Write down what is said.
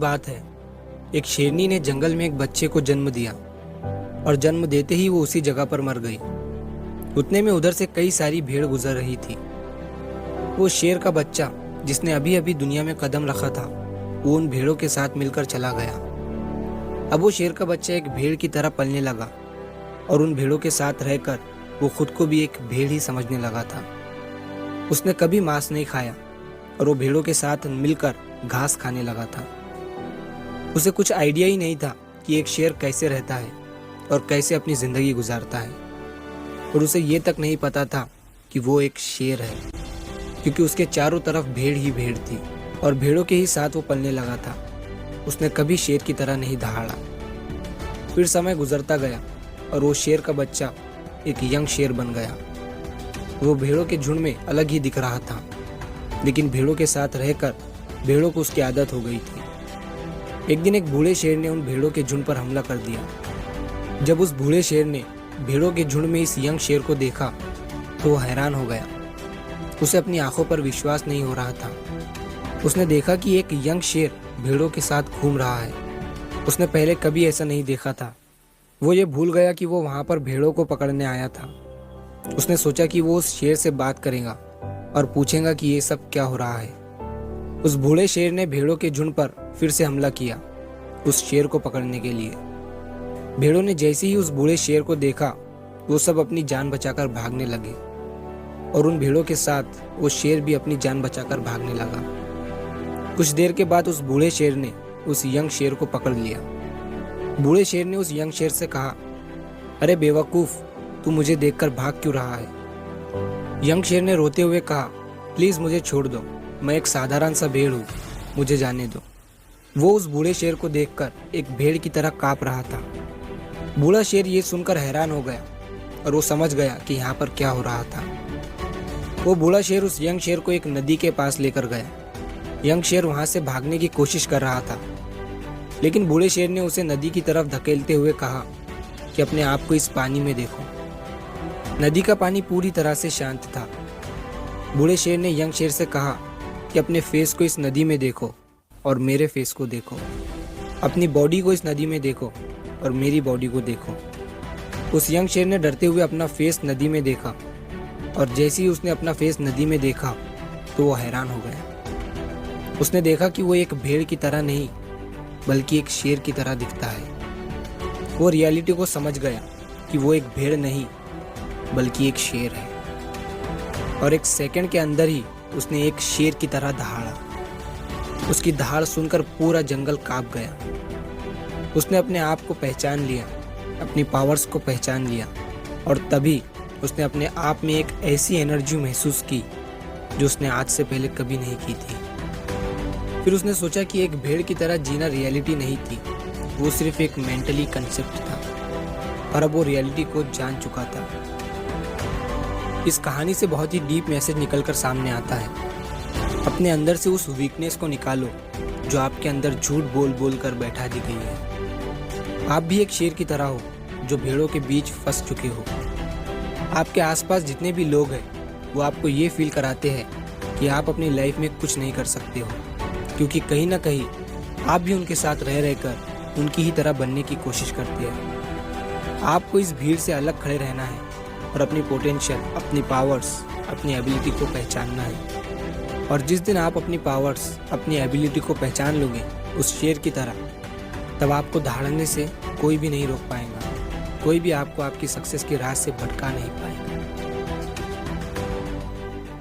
बात है। एक शेरनी ने जंगल में एक बच्चे को जन्म दिया और जन्म देते ही वो उसी जगह पर मर गई। उतने में उधर से कई सारी भेड़ गुजर रही थी। वो शेर का बच्चा जिसने अभी अभी दुनिया में कदम रखा था, वो उन भेड़ों के साथ मिलकर चला गया। अब वो शेर का बच्चा एक भेड़ की तरह पलने लगा और उन भेड़ों के साथ रहकर वो खुद को भी एक भेड़ ही समझने लगा था। उसने कभी मांस नहीं खाया और वो भेड़ों के साथ मिलकर घास खाने लगा था। उसे कुछ आइडिया ही नहीं था कि एक शेर कैसे रहता है और कैसे अपनी जिंदगी गुजारता है, और उसे ये तक नहीं पता था कि वो एक शेर है, क्योंकि उसके चारों तरफ भेड़ ही भेड़ थी और भेड़ों के ही साथ वो पलने लगा था। उसने कभी शेर की तरह नहीं दहाड़ा। फिर समय गुजरता गया और वो शेर का बच्चा एक यंग शेर बन गया। वो भेड़ों के झुंड में अलग ही दिख रहा था, लेकिन भेड़ों के साथ रहकर भेड़ों को उसकी आदत हो गई थी। एक दिन एक बूढ़े शेर ने उन भेड़ों के झुंड पर हमला कर दिया। जब उस बूढ़े शेर ने भेड़ों के झुंड में इस यंग शेर को देखा तो वो हैरान हो गया। उसे अपनी आंखों पर विश्वास नहीं हो रहा था। उसने देखा कि एक यंग शेर भेड़ों के साथ घूम रहा है। उसने पहले कभी ऐसा नहीं देखा था। वो ये भूल गया कि वो वहां पर भेड़ों को पकड़ने आया था। उसने सोचा कि वो उस शेर से बात करेगा और पूछेगा कि ये सब क्या हो रहा है। उस बूढ़े शेर ने भेड़ों के झुंड पर फिर से हमला किया उस शेर को पकड़ने के लिए। भेड़ों ने जैसे ही उस बूढ़े शेर को देखा, वो सब अपनी जान बचाकर भागने लगे और उन भेड़ों के साथ वो शेर भी अपनी जान बचाकर भागने लगा। कुछ देर के बाद उस बूढ़े शेर ने उस यंग शेर को पकड़ लिया। बूढ़े शेर ने उस यंग शेर से कहा, अरे बेवकूफ, तू मुझे देखकर भाग क्यों रहा है? यंग शेर ने रोते हुए कहा, प्लीज मुझे छोड़ दो, मैं एक साधारण सा भेड़ हूँ, मुझे जाने दो। वो उस बूढ़े शेर को देखकर एक भेड़ की तरह कांप रहा था। बूढ़ा शेर ये सुनकर हैरान हो गया और वो समझ गया कि यहाँ पर क्या हो रहा था। वो बूढ़ा शेर उस यंग शेर को एक नदी के पास लेकर गया। यंग शेर वहां से भागने की कोशिश कर रहा था, लेकिन बूढ़े शेर ने उसे नदी की तरफ धकेलते हुए कहा कि अपने आप को इस पानी में देखो। नदी का पानी पूरी तरह से शांत था। बूढ़े शेर ने यंग शेर से कहा कि अपने फेस को इस नदी में देखो और मेरे फेस को देखो। अपनी बॉडी को इस नदी में देखो और मेरी बॉडी को देखो। उस यंग शेर ने डरते हुए अपना फेस नदी में देखा, और जैसे ही उसने अपना फेस नदी में देखा तो वो हैरान हो गया। उसने देखा कि वो एक भेड़ की तरह नहीं बल्कि एक शेर की तरह दिखता है। वो रियलिटी को समझ गया कि वो एक भेड़ नहीं बल्कि एक शेर है, और एक सेकंड के अंदर ही उसने एक शेर की तरह दहाड़ा। उसकी दहाड़ सुनकर पूरा जंगल कांप गया। उसने अपने आप को पहचान लिया, अपनी पावर्स को पहचान लिया, और तभी उसने अपने आप में एक ऐसी एनर्जी महसूस की जो उसने आज से पहले कभी नहीं की थी। फिर उसने सोचा कि एक भेड़ की तरह जीना रियलिटी नहीं थी, वो सिर्फ एक मेंटली कंसेप्ट था, और अब वो रियलिटी को जान चुका था। इस कहानी से बहुत ही डीप मैसेज निकलकर सामने आता है। अपने अंदर से उस वीकनेस को निकालो जो आपके अंदर झूठ बोल बोल कर बैठा दी गई है। आप भी एक शेर की तरह हो जो भेड़ों के बीच फंस चुके हो। आपके आसपास जितने भी लोग हैं वो आपको ये फील कराते हैं कि आप अपनी लाइफ में कुछ नहीं कर सकते हो, क्योंकि कहीं ना कहीं आप भी उनके साथ रह रहकर उनकी ही तरह बनने की कोशिश करते हैं। आपको इस भीड़ से अलग खड़े रहना है और अपनी पोटेंशियल, अपनी पावर्स, अपनी एबिलिटी को पहचानना है। और जिस दिन आप अपनी पावर्स, अपनी एबिलिटी को पहचान लोगे उस शेर की तरह, तब आपको दहाड़ने से कोई भी नहीं रोक पाएगा। कोई भी आपको आपकी सक्सेस की राह से भटका नहीं पाएगा।